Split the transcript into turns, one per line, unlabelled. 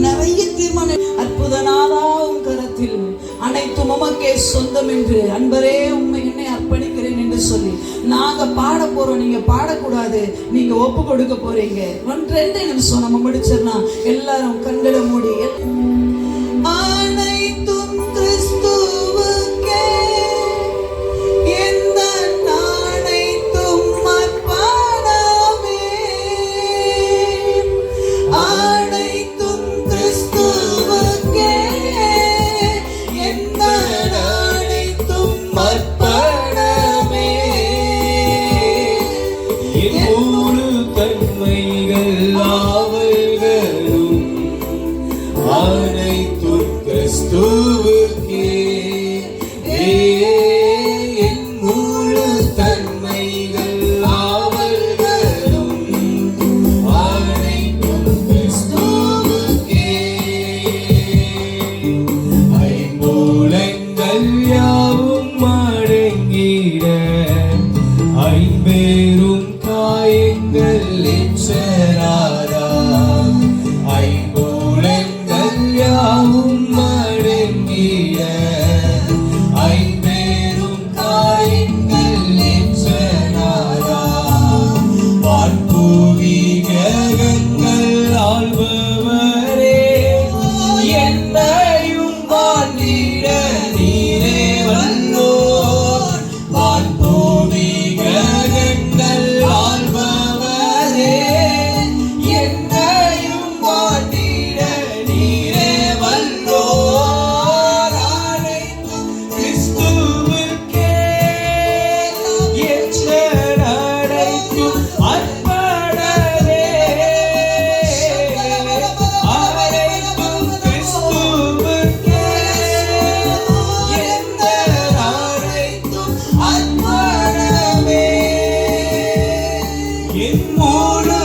நிறைய தீர்மானம். அற்புதனாதாவும் கரத்தில் அனைத்தும் உமக்கே சொந்தம் என்று அன்பரே உண்மை என்னை அர்ப்பணிக்கிறேன் என்று சொல்லி நாங்க பாட போறோம். நீங்க பாடக்கூடாது, நீங்க ஒப்பு கொடுக்க போறீங்க. 2 நிமிஷம் நம்ம முடிச்சிடலாம். எல்லாரும் கண்களை மூடி அனைத்தும் கிறிஸ்துவுக்கே எந்த அனைத்தும் அர்ப்பணமே, அனைத்தும் கிறிஸ்துவுக்கே எந்த அனைத்தும் அர்ப்பணமே.
முழு தன்மைகள் ஆவல்களும் அனைத்தும் கிறிஸ்துவுக்கே. என் முழு தன்மைகள் ஆவல்களும் அனைத்தும் கிறிஸ்துவுக்கே. ஐம்பூலங்கள் யாவும் அடங்கிட ஐம்பேரும் காயங்கள் எச்சராரா. ஐம்பூலங்கள் யாவும் அடங்கிட ஐம்பேரும் காயங்கள் எச்சராரா. வான்பூவி கிரகங்கள் ஆள்பவரே, என்னையும் வாழ்ந்திட நீரே வல்லோர். வான்பூவி கிரகங்கள் ஆள்பவரே, என்னையும் வாழ்ந்திட நீரே வல்லோர். அனைத்தும் கிறிஸ்துவுக்கே எச்சரடைக்கும் அர்ப்பணமே. அனைத்தும் கிறிஸ்துவுக்கே எந்த அனைத்தும் அர்ப்பணமே. என் முழு